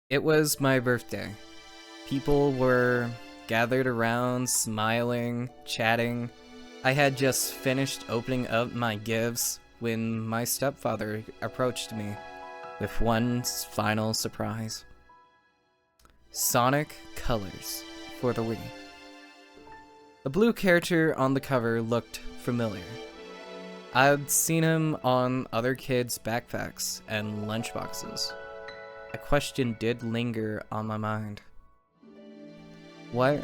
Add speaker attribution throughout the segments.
Speaker 1: It was my birthday. People were gathered around, smiling, chatting. I had just finished opening up my gifts when my stepfather approached me with one final surprise. Sonic Colors for the Wii. The blue character on the cover looked familiar. I'd seen him on other kids' backpacks and lunchboxes. A question did linger on my mind. What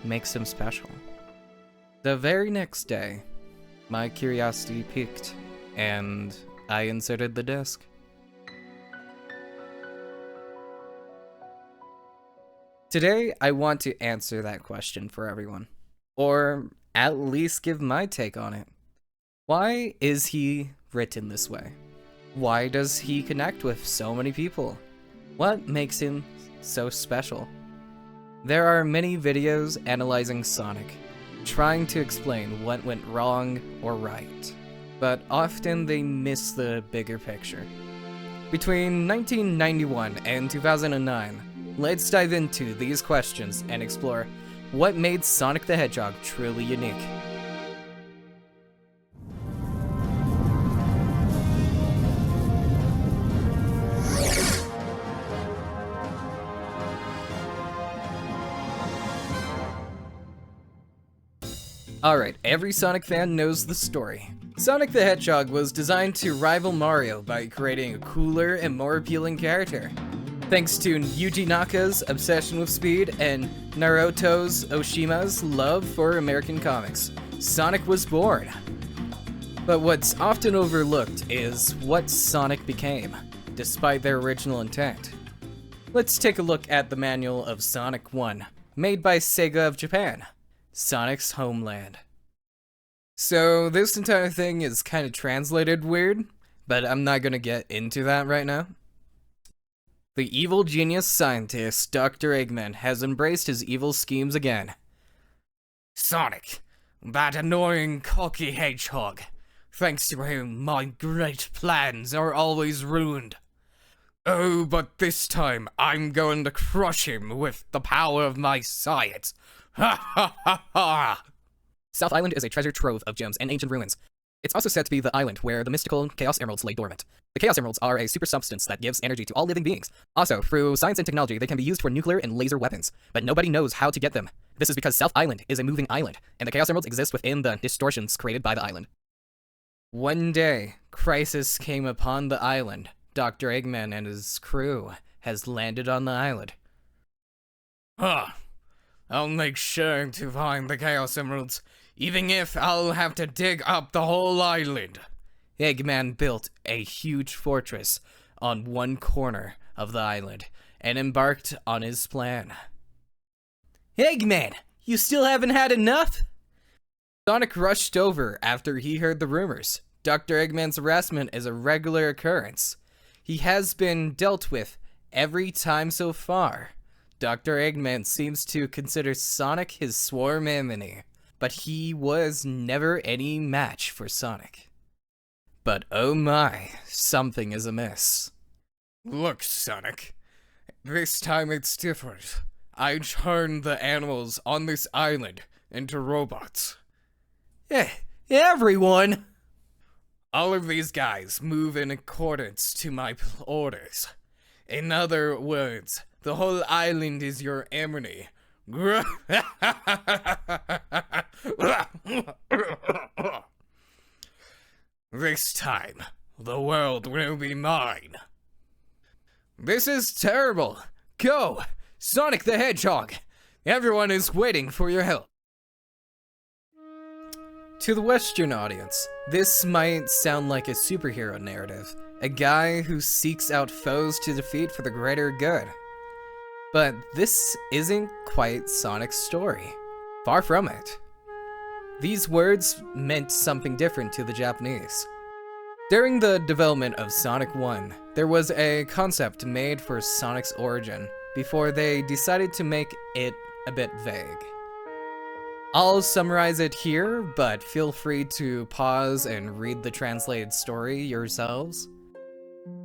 Speaker 1: makes him special? The very next day, my curiosity piqued, and I inserted the disc. Today, I want to answer that question for everyone, or at least give my take on it. Why is he written this way? Why does he connect with so many people? What makes him so special? There are many videos analyzing Sonic, trying to explain what went wrong or right, but often they miss the bigger picture. Between 1991 and 2009, let's dive into these questions and explore what made Sonic the Hedgehog truly unique. Alright, every Sonic fan knows the story. Sonic the Hedgehog was designed to rival Mario by creating a cooler and more appealing character. Thanks to Yuji Naka's obsession with speed and Naruto Oshima's love for American comics, Sonic was born. But what's often overlooked is what Sonic became, despite their original intent. Let's take a look at the manual of Sonic 1, made by Sega of Japan. Sonic's Homeland. So this entire thing is kind of translated weird, but I'm not gonna get into that right now. The evil genius scientist, Dr. Eggman, has embraced his evil schemes again. Sonic, that annoying cocky hedgehog. Thanks to him, my great plans are always ruined. Oh, but this time, I'm going to crush him with the power of my science. Ha ha ha ha! South Island is a treasure trove of gems and ancient ruins. It's also said to be the island where the mystical Chaos Emeralds lay dormant. The Chaos Emeralds are a super substance that gives energy to all living beings. Also, through science and technology, they can be used for nuclear and laser weapons, but nobody knows how to get them. This is because South Island is a moving island, and the Chaos Emeralds exist within the distortions created by the island. One day, crisis came upon the island. Dr. Eggman and his crew has landed on the island. Huh. I'll make sure to find the Chaos Emeralds, even if I'll have to dig up the whole island. Eggman built a huge fortress on one corner of the island and embarked on his plan. Eggman, you still haven't had enough? Sonic rushed over after he heard the rumors. Dr. Eggman's harassment is a regular occurrence. He has been dealt with every time so far. Dr. Eggman seems to consider Sonic his sworn enemy, but he was never any match for Sonic. But oh my, something is amiss. Look, Sonic, this time it's different. I turned the animals on this island into robots. Everyone! All of these guys move in accordance to my orders. In other words, the whole island is your enemy. This time, the world will be mine. This is terrible. Go, Sonic the Hedgehog. Everyone is waiting for your help. To the Western audience, this might sound like a superhero narrative, a guy who seeks out foes to defeat for the greater good. But this isn't quite Sonic's story. Far from it. These words meant something different to the Japanese. During the development of Sonic 1, there was a concept made for Sonic's origin before they decided to make it a bit vague. I'll summarize it here, but feel free to pause and read the translated story yourselves.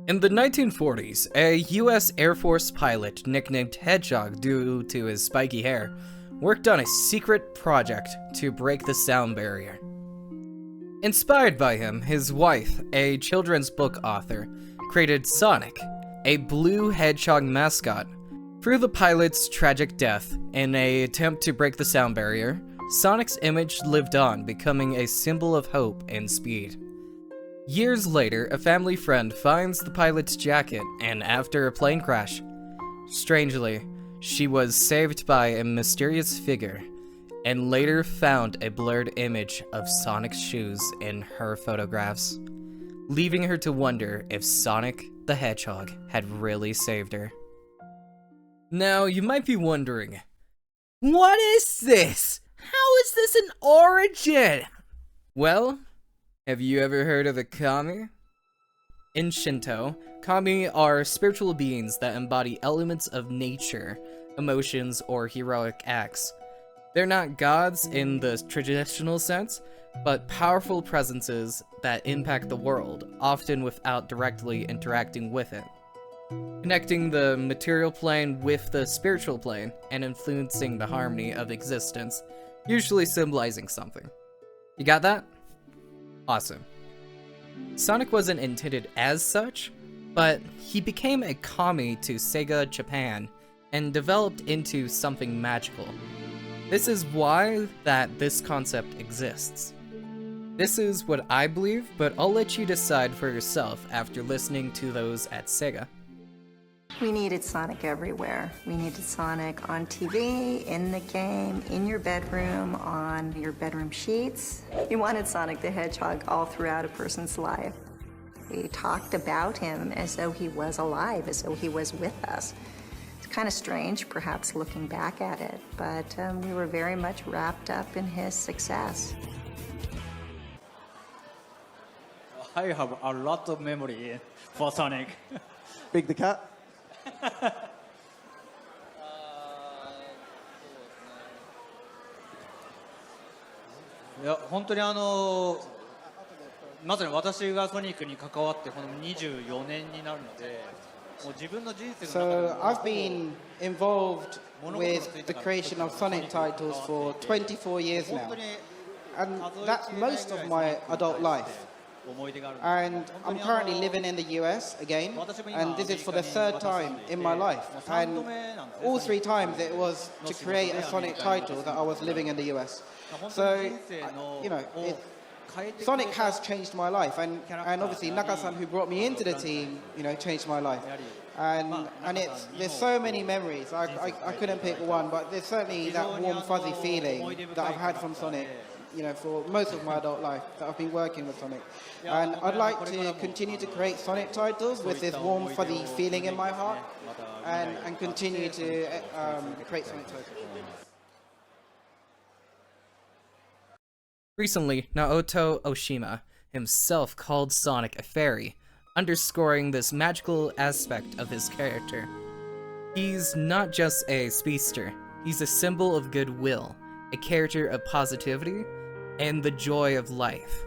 Speaker 1: In the 1940s, a US Air Force pilot nicknamed Hedgehog due to his spiky hair worked on a secret project to break the sound barrier. Inspired by him, his wife, a children's book author, created Sonic, a blue hedgehog mascot. Through the pilot's tragic death in an attempt to break the sound barrier, Sonic's image lived on, becoming a symbol of hope and speed. Years later, a family friend finds the pilot's jacket, and after a plane crash, strangely, she was saved by a mysterious figure, and later found a blurred image of Sonic's shoes in her photographs, leaving her to wonder if Sonic the Hedgehog had really saved her. Now, you might be wondering, what is this? How is this an origin? Well, have you ever heard of the kami? In Shinto, kami are spiritual beings that embody elements of nature, emotions, or heroic acts. They're not gods in the traditional sense, but powerful presences that impact the world, often without directly interacting with it, connecting the material plane with the spiritual plane and influencing the harmony of existence, usually symbolizing something. You got that? Awesome. Sonic wasn't intended as such, but he became a kami to Sega Japan and developed into something magical. This is why this concept exists. This is what I believe, but I'll let you decide for yourself after listening to those at Sega.
Speaker 2: We needed Sonic everywhere. We needed Sonic on TV, in the game, in your bedroom, on your bedroom sheets. We wanted Sonic the Hedgehog all throughout a person's life. We talked about him as though he was alive, as though he was with us. It's kind of strange, perhaps, looking back at it, but we were very much wrapped up in his success.
Speaker 3: I have a lot of memory for Sonic.
Speaker 4: Big the cat?
Speaker 3: いや本当にまさに私がソニックに関わってこの24年になるので、もう自分の人生の中で
Speaker 4: So I've been involved with the creation of Sonic titles for 24 years now, and that's most of my adult life.
Speaker 3: 思い出がある。
Speaker 4: And I'm currently living in the US again, and this is for the third time in my life. And all three times it was to create a Sonic title that I was living in the US. So, you know, Sonic has changed my life, and obviously Naka-san, who brought me into the team, you know, changed my life. And there's so many memories. I couldn't pick one, but there's certainly that warm fuzzy feeling that I've had from Sonic, you know, for most of my adult life that I've been working with Sonic. And I'd like to continue to create Sonic titles with this warm fuzzy feeling in my heart, and continue to create Sonic titles.
Speaker 1: Recently, Naoto Oshima himself called Sonic a fairy, underscoring this magical aspect of his character. He's not just a speedster, he's a symbol of goodwill, a character of positivity, and the joy of life.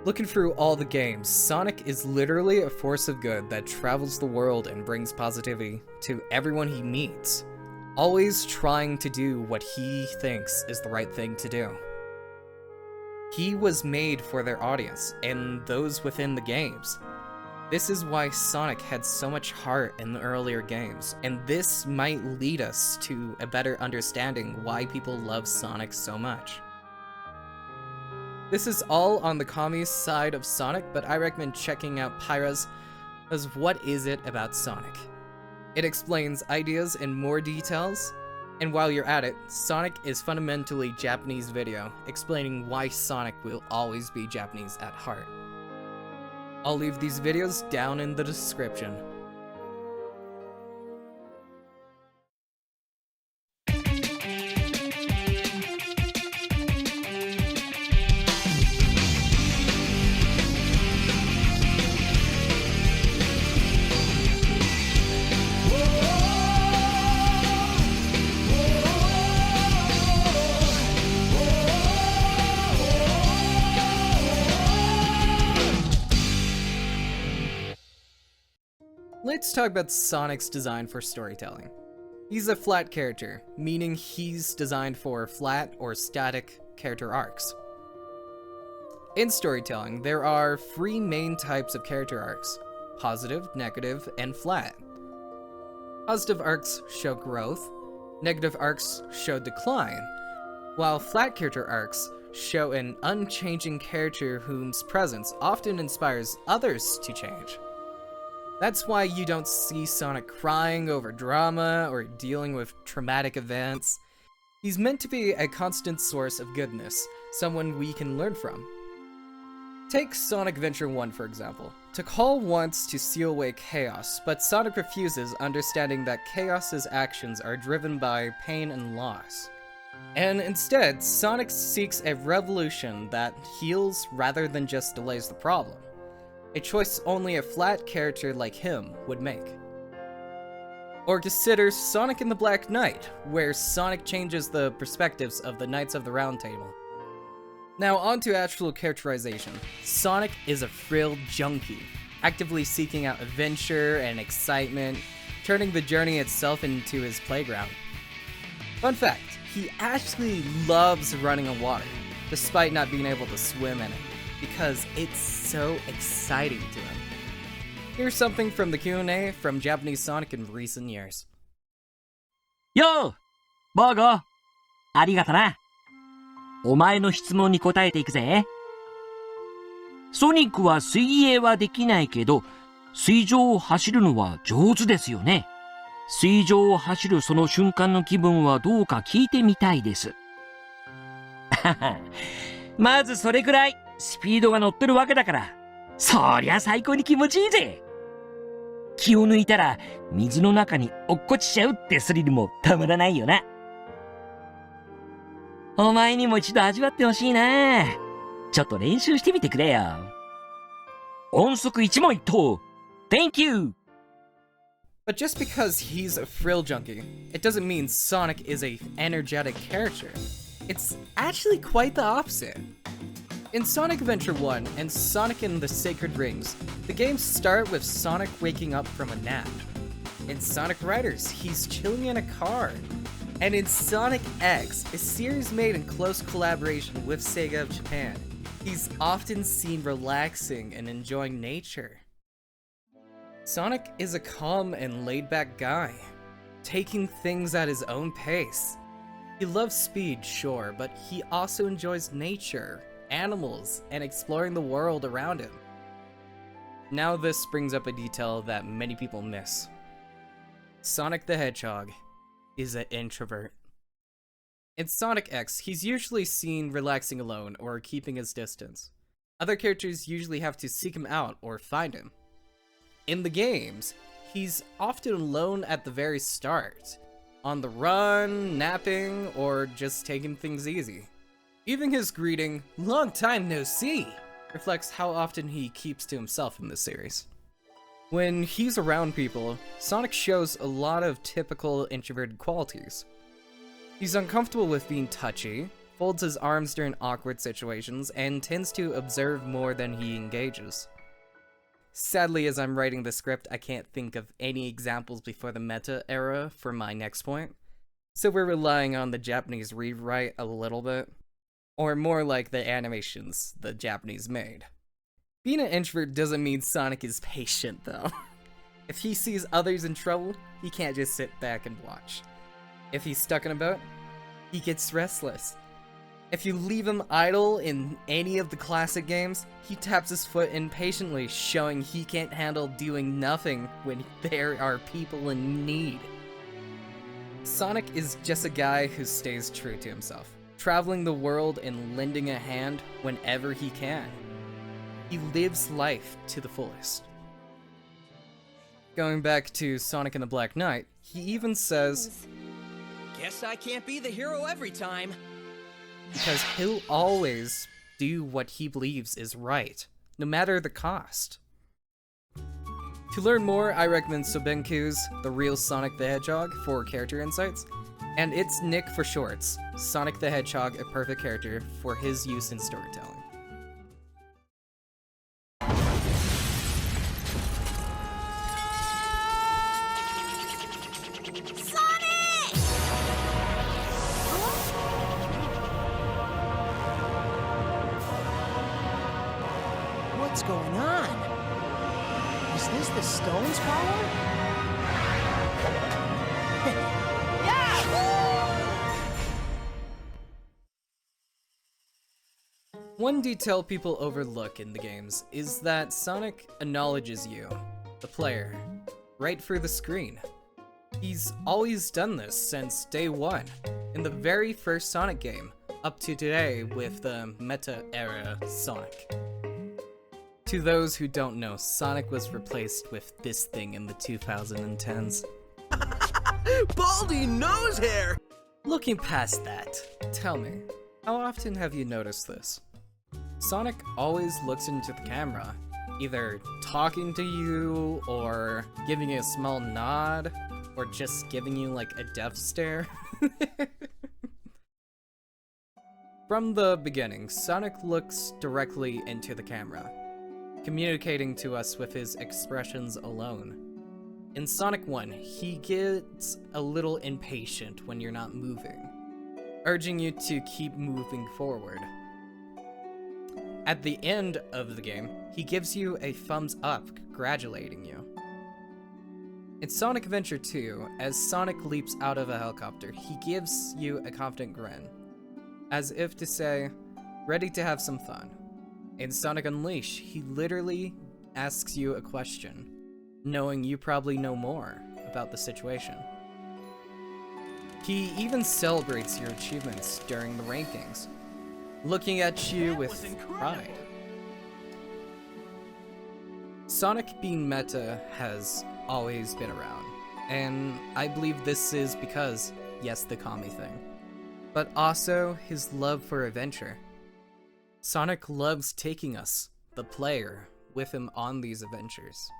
Speaker 1: Looking through all the games, Sonic is literally a force of good that travels the world and brings positivity to everyone he meets, always trying to do what he thinks is the right thing to do. He was made for their audience, and those within the games. This is why Sonic had so much heart in the earlier games, and this might lead us to a better understanding why people love Sonic so much. This is all on the Kami side of Sonic, but I recommend checking out Pyra's as What Is It About Sonic? It explains ideas in more details, and while you're at it, Sonic is fundamentally Japanese video, explaining why Sonic will always be Japanese at heart. I'll leave these videos down in the description. let's talk about Sonic's design for storytelling. He's a flat character, meaning he's designed for flat or static character arcs. In storytelling, there are 3 main types of character arcs: positive, negative, and flat. Positive arcs show growth, negative arcs show decline, while flat character arcs show an unchanging character whose presence often inspires others to change. That's why you don't see Sonic crying over drama or dealing with traumatic events. He's meant to be a constant source of goodness, someone we can learn from. Take Sonic Adventure 1 for example. Tikal wants to seal away chaos, but Sonic refuses, understanding that Chaos's actions are driven by pain and loss. And instead, Sonic seeks a revolution that heals rather than just delays the problem. A choice only a flat character like him would make. Or consider Sonic and the Black Knight, where Sonic changes the perspectives of the Knights of the Round Table. Now on to actual characterization. Sonic is a thrill junkie, actively seeking out adventure and excitement, turning the journey itself into his playground. Fun fact, he actually loves running in water, despite not being able to swim in it, because it's so exciting to him. Here's something from the Q&A from Japanese Sonic in recent years.
Speaker 5: Yo! ボーゴありがとな。お前の質問に答えていくぜ。ソニックは水泳はできないけど、水上を走るのは上手ですよね。水上を走るその瞬間の気分はどうか聞いてみたいです。まずそれくらいスピードが乗ってるわけだから、そりゃ最高に気持ちいいぜ。気を抜いたら水の中に落っこちちゃうってスリルもたまらないよな。お前にも一度味わってほしいな。ちょっと練習してみてくれよ。音速一問一答。Thank you!
Speaker 1: But just because he's a thrill junkie, it doesn't mean Sonic is an energetic character. It's actually quite the opposite. In Sonic Adventure 1 and Sonic and the Sacred Rings, the games start with Sonic waking up from a nap. In Sonic Riders, he's chilling in a car. And in Sonic X, a series made in close collaboration with Sega of Japan, he's often seen relaxing and enjoying nature. Sonic is a calm and laid-back guy, taking things at his own pace. He loves speed, sure, but he also enjoys nature, animals, and exploring the world around him. Now this brings up a detail that many people miss. Sonic the Hedgehog is an introvert. In Sonic X, he's usually seen relaxing alone or keeping his distance. Other characters usually have to seek him out or find him. In the games, he's often alone at the very start, on the run, napping, or just taking things easy. Even his greeting, "Long time no see," reflects how often he keeps to himself in this series. When he's around people, Sonic shows a lot of typical introverted qualities. He's uncomfortable with being touchy, folds his arms during awkward situations, and tends to observe more than he engages. Sadly, as I'm writing the script, I can't think of any examples before the meta era for my next point, so we're relying on the Japanese rewrite a little bit, or more like the animations the Japanese made. Being an introvert doesn't mean Sonic is patient, though. If he sees others in trouble, he can't just sit back and watch. If he's stuck in a boat, he gets restless. If you leave him idle in any of the classic games, he taps his foot impatiently, showing he can't handle doing nothing when there are people in need. Sonic is just a guy who stays true to himself, traveling the world and lending a hand whenever he can. He lives life to the fullest. Going back to Sonic and the Black Knight, he even says,
Speaker 6: "Guess I can't be the hero every time."
Speaker 1: Because he'll always do what he believes is right, no matter the cost. To learn more, I recommend Sobenku's The Real Sonic the Hedgehog for character insights, and It's Nick for shorts, Sonic the Hedgehog, a perfect character for his use in storytelling.
Speaker 6: What's going on? Is this the stone's power?
Speaker 1: One detail people overlook in the games is that Sonic acknowledges you, the player, right through the screen. He's always done this since day one, in the very first Sonic game, up to today with the meta-era Sonic. To those who don't know, Sonic was replaced with this thing in the 2010s.
Speaker 6: Baldy nose hair!
Speaker 1: Looking past that, tell me, how often have you noticed this? Sonic always looks into the camera, either talking to you, or giving you a small nod, or just giving you like a death stare. From the beginning, Sonic looks directly into the camera, communicating to us with his expressions alone. In Sonic 1, he gets a little impatient when you're not moving, urging you to keep moving forward. At the end of the game, he gives you a thumbs up, congratulating you. In Sonic Adventure 2, as Sonic leaps out of a helicopter, he gives you a confident grin, as if to say, ready to have some fun. In Sonic Unleashed, he literally asks you a question, knowing you probably know more about the situation. He even celebrates your achievements during the rankings, looking at you with pride. Sonic being meta has always been around, and I believe this is because, yes, the Kami thing, but also his love for adventure. Sonic loves taking us, the player, with him on these adventures.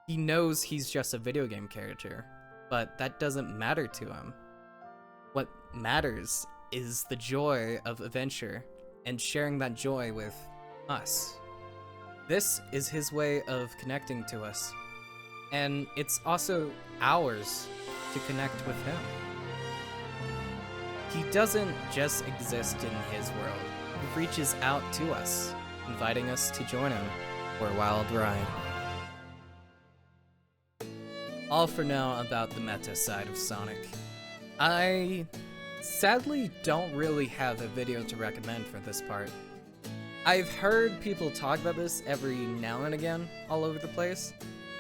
Speaker 1: He knows he's just a video game character, but that doesn't matter to him. What matters is the joy of adventure and sharing that joy with us. This is his way of connecting to us, and it's also ours to connect with him. He doesn't just exist in his world, he reaches out to us, inviting us to join him for a wild ride. All for now about the meta side of Sonic. I sadly don't really have a video to recommend for this part. I've heard people talk about this every now and again all over the place,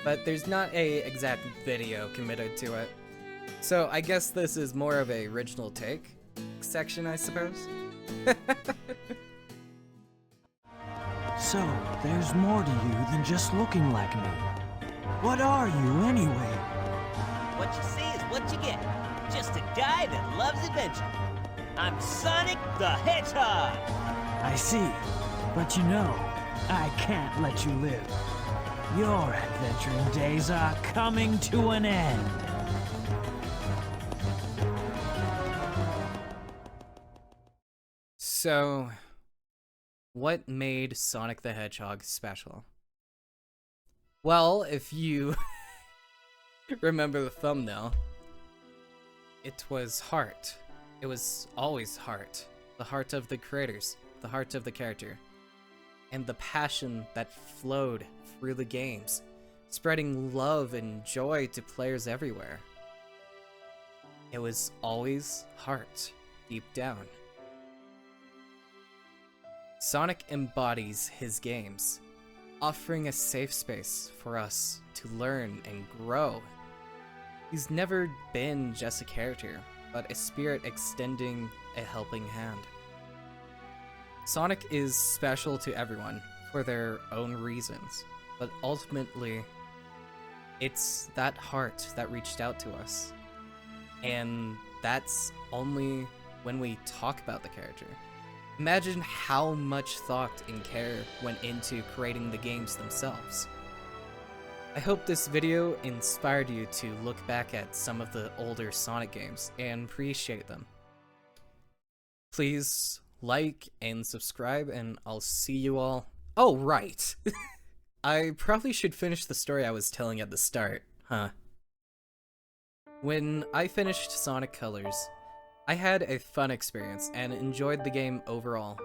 Speaker 1: but there's not a exact video committed to it. So I guess this is more of a original take section, I suppose.
Speaker 7: So, there's more to you than just looking like me. What are you, anyway?
Speaker 8: What you see is what you get. Just a guy that loves adventure. I'm Sonic the Hedgehog!
Speaker 7: I see. But you know, I can't let you live. Your adventuring days are coming to an end.
Speaker 1: So, what made Sonic the Hedgehog special? Well, if you remember the thumbnail, it was heart. It was always heart. The heart of the creators, the heart of the character, and the passion that flowed through the games, spreading love and joy to players everywhere. It was always heart, deep down. Sonic embodies his games, offering a safe space for us to learn and grow. He's never been just a character, but a spirit extending a helping hand. Sonic is special to everyone for their own reasons, but ultimately, it's that heart that reached out to us. And that's only when we talk about the character. Imagine how much thought and care went into creating the games themselves. I hope this video inspired you to look back at some of the older Sonic games and appreciate them. Please like and subscribe, and I'll see you all. Oh, right. I probably should finish the story I was telling at the start, huh? When I finished Sonic Colors, I had a fun experience and enjoyed the game overall,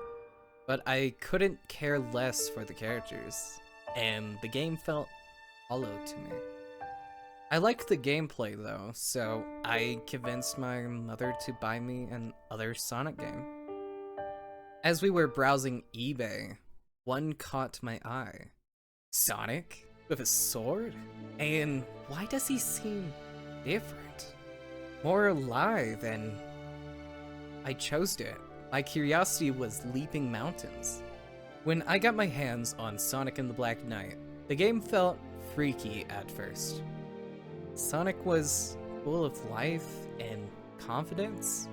Speaker 1: but I couldn't care less for the characters, and the game felt hollow to me. I liked the gameplay though, so I convinced my mother to buy me another Sonic game. As we were browsing eBay, one caught my eye. Sonic with a sword? And why does he seem different? More alive, and I chose it. My curiosity was leaping mountains. When I got my hands on Sonic and the Black Knight, the game felt freaky at first. Sonic was full of life and confidence.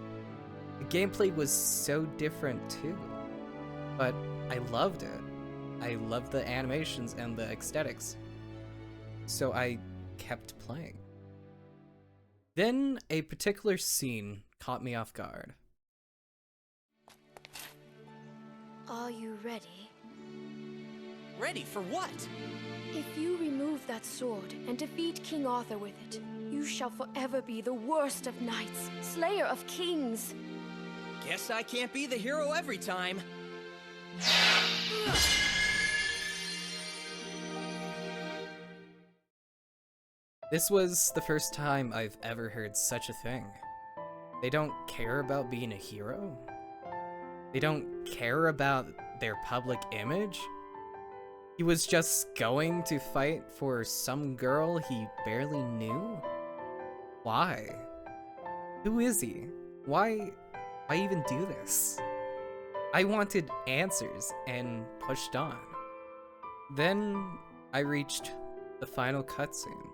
Speaker 1: The gameplay was so different too, but I loved it. I loved the animations and the aesthetics, so I kept playing. Then a particular scene caught me off guard.
Speaker 9: Are you ready?
Speaker 6: Ready for what?
Speaker 9: If you remove that sword and defeat King Arthur with it, you shall forever be the worst of knights, slayer of kings.
Speaker 6: Guess I can't be the hero every time.
Speaker 1: This was the first time I've ever heard such a thing. They don't care about being a hero? They don't care about their public image? He was just going to fight for some girl he barely knew? Why? Who is he? Why even do this? I wanted answers and pushed on. Then I reached the final cutscene.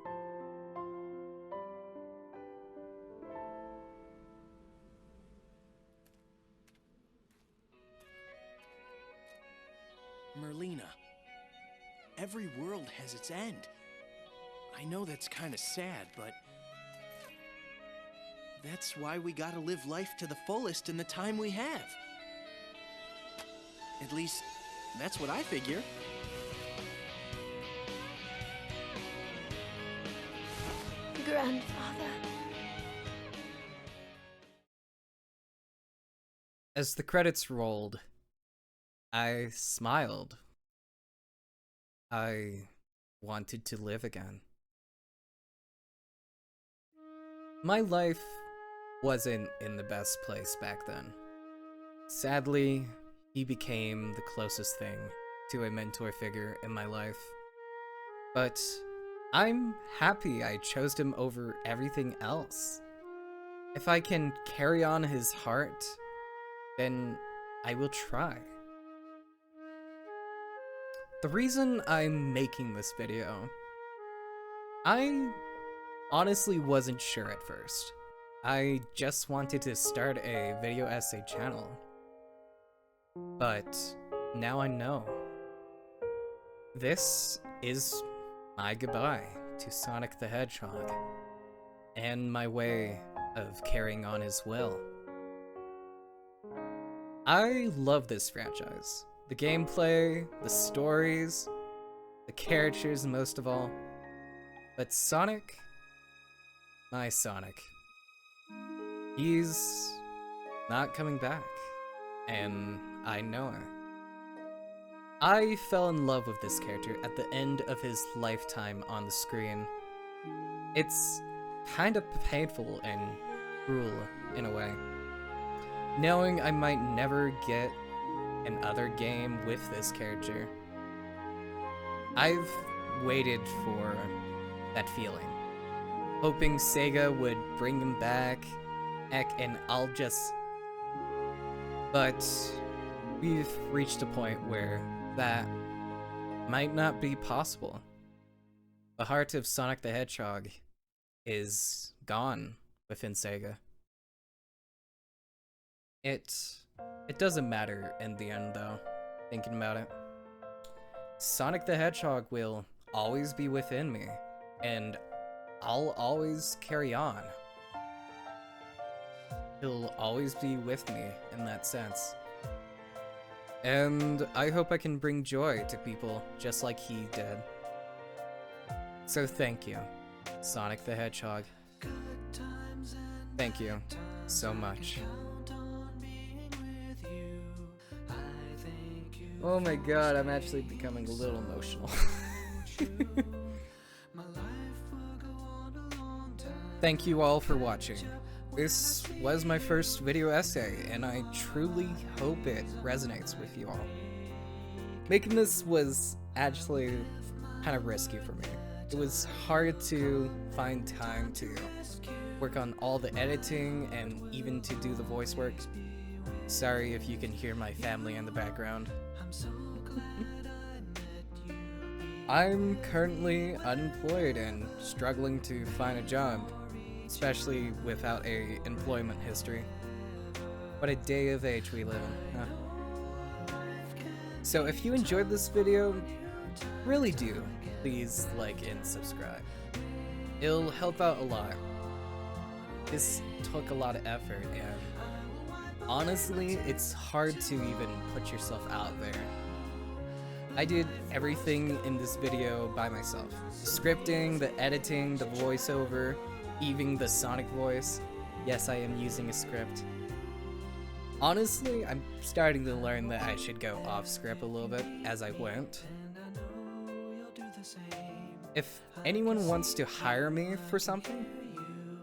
Speaker 6: Merlina, every world has its end. I know that's kind of sad, but that's why we gotta live life to the fullest in the time we have. At least, that's what I figure.
Speaker 9: Grandfather.
Speaker 1: As the credits rolled, I smiled. I wanted to live again. My life wasn't in the best place back then. Sadly, he became the closest thing to a mentor figure in my life. But I'm happy I chose him over everything else. If I can carry on his heart, then I will try. The reason I'm making this video, I honestly wasn't sure at first. I just wanted to start a video essay channel. But now I know. This is my goodbye to Sonic the Hedgehog, and my way of carrying on his will. I love this franchise. The gameplay, the stories, the characters most of all. But Sonic, my Sonic, he's not coming back, and I know it. I fell in love with this character at the end of his lifetime on the screen. It's kind of painful and cruel in a way, knowing I might never get another game with this character. I've waited for that feeling, hoping Sega would bring him back, and I'll just... But we've reached a point where that might not be possible. The heart of Sonic the Hedgehog is gone within Sega. It doesn't matter in the end though, thinking about it. Sonic the Hedgehog will always be within me, and I'll always carry on. He'll always be with me in that sense. And I hope I can bring joy to people just like he did. So thank you, Sonic the Hedgehog. Thank you so much.
Speaker 10: I think
Speaker 1: Oh my god, I'm actually becoming a little emotional. Thank you all for watching. This was my first video essay, and I truly hope it resonates with you all. Making this was actually kind of risky for me. It was hard to find time to work on all the editing and even to do the voice work. Sorry if you can hear my family in the background. I'm currently unemployed and struggling to find a job, especially without a employment history. What a day of age we live in, huh? So if you enjoyed this video, really do, please like and subscribe. It'll help out a lot. This took a lot of effort, and honestly, it's hard to even put yourself out there. I did everything in this video by myself. The scripting, the editing, the voiceover, even the Sonic voice. Yes, I am using a script. Honestly, I'm starting to learn that I should go off script a little bit as I went. If anyone wants to hire me for something,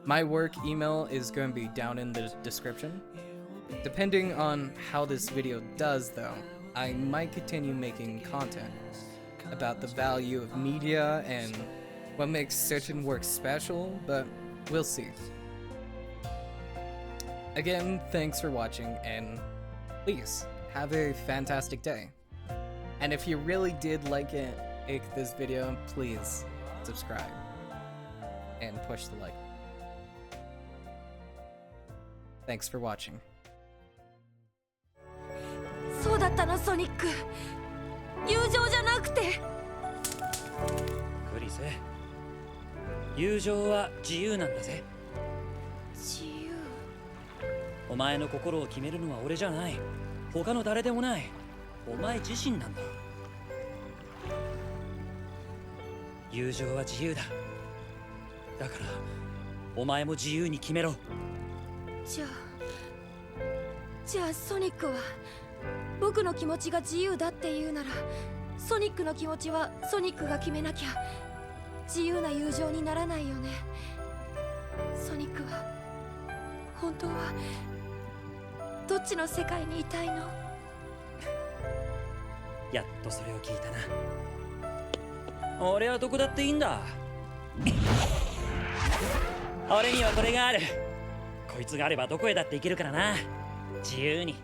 Speaker 1: my work email is going to be down in the description. Depending on how this video does though, I might continue making content about the value of media and what makes certain work special, but we'll see. Again, thanks for watching, and please have a fantastic day. And if you really did like this video, please subscribe and push the like. Thanks for watching.
Speaker 9: そうだったのソニック。友情じゃなくて。
Speaker 5: クリス、友情は自由なんだぜ。
Speaker 9: 自由。
Speaker 5: お前の心を決めるのは俺じゃない。他の誰でもない。お前自身なんだ。友情は自由だ。だからお前も自由に決めろ。
Speaker 9: じゃあソニックは僕の気持ちが自由だって言うなら、ソニックの気持ちはソニックが決めなきゃ自由な友情にならないよね。ソニックは本当はどっちの世界にいたいの？
Speaker 5: やっとそれを聞いたな。俺はどこだっていいんだ。俺にはこれがある。こいつがあればどこへだって行けるからな。自由に。